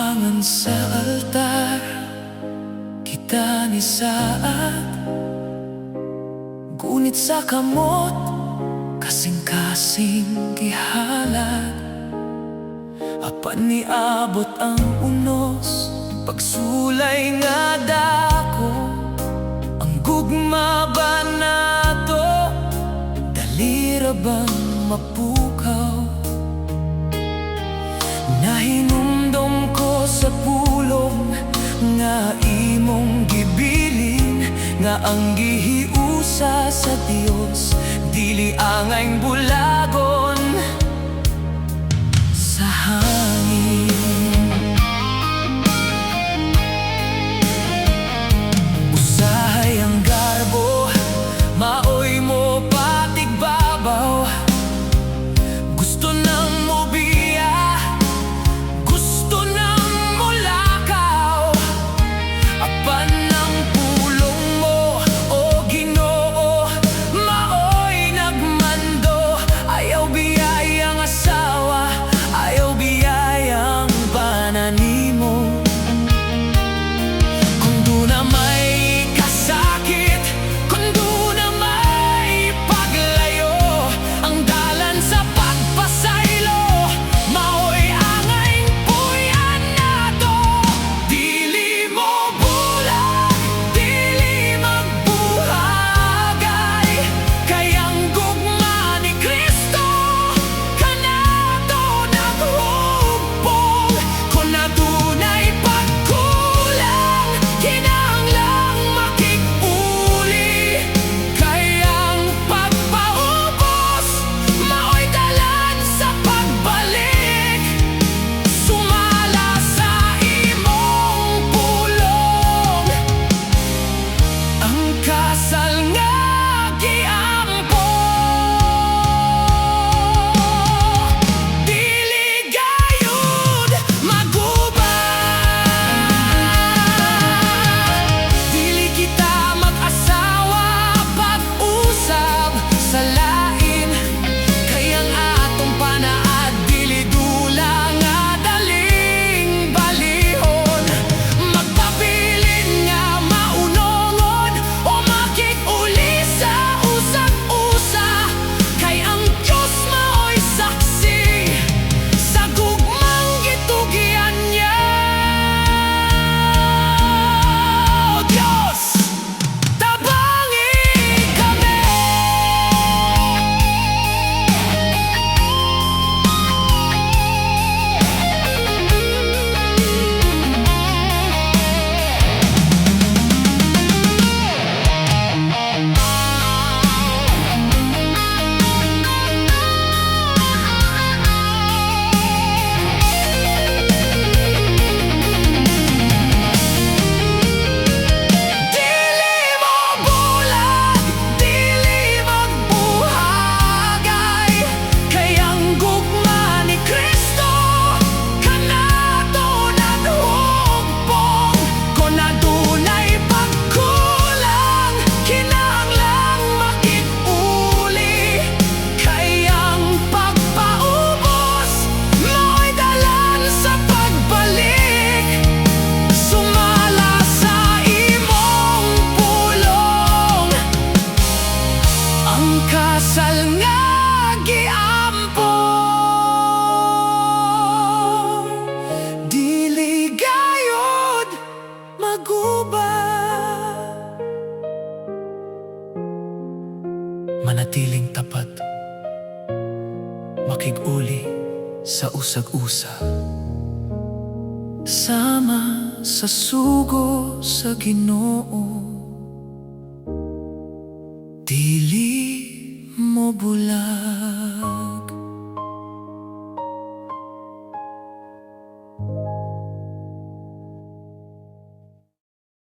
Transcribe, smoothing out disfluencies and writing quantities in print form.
Ambangan sa altar kita ni saat, ngunit sa kamot kasing-kasing gihalad. Apan niabot ang unos, pagsulay nga dako, ang gugma ba nato, dali ra bang mapukaw? Nahinumdom ko sa pulong nga imong gibilin, nga ang gihiusa sa Dios dili angay bulagon sa hangin. Usahay ang garbo, maoy mo patigbabaw. Gusto nang mobiya, gusto nang mulakaw. Apan ng pulong mo, o Ginoo, maoy nagmando. Ayaw biyayang asawa, ayaw biyayang pananimo. Kung do na may kasakit, kung do na may paglayo, ang dalan sa pagpasaylo, maoy angay puyan nato. Dili mo bulag, dili magbuhagay, kay ang gugma ni Kristo kanato naghugpong. Kung adunay pagkulang, kinahanglang makig-uli, kay ang pagpaubos, maoy dalan sa pagbalik. Sumala sa imong pulong, ang kasal nga giampo. Dili gayud maguba, dili kita mag-asawa pag-usab sa lain, kay ang atong panaad dili dula nga daling balihon. Magpabilin nga maunongon o makig-uli sa usag-usa, kay ang Diyos maoy saksi sa gugmang gitugian niya. O Diyos, tabangi kami. Dili mo bulag, dili magbuhagay, kay ang gugma ni Kristo kanato naghugpong. Kung adunay pagkulang, kinahanglang makig-uli, kay ang pagpaubos, maoy dalan sa pagbalik. Sumala sa imong pulong, ang kasal nga giampo. Dili gayud maguba, manatiling tapat, makig-uli sa usag-usa, sama sa sugo sa Ginoo. Dili mo bulag.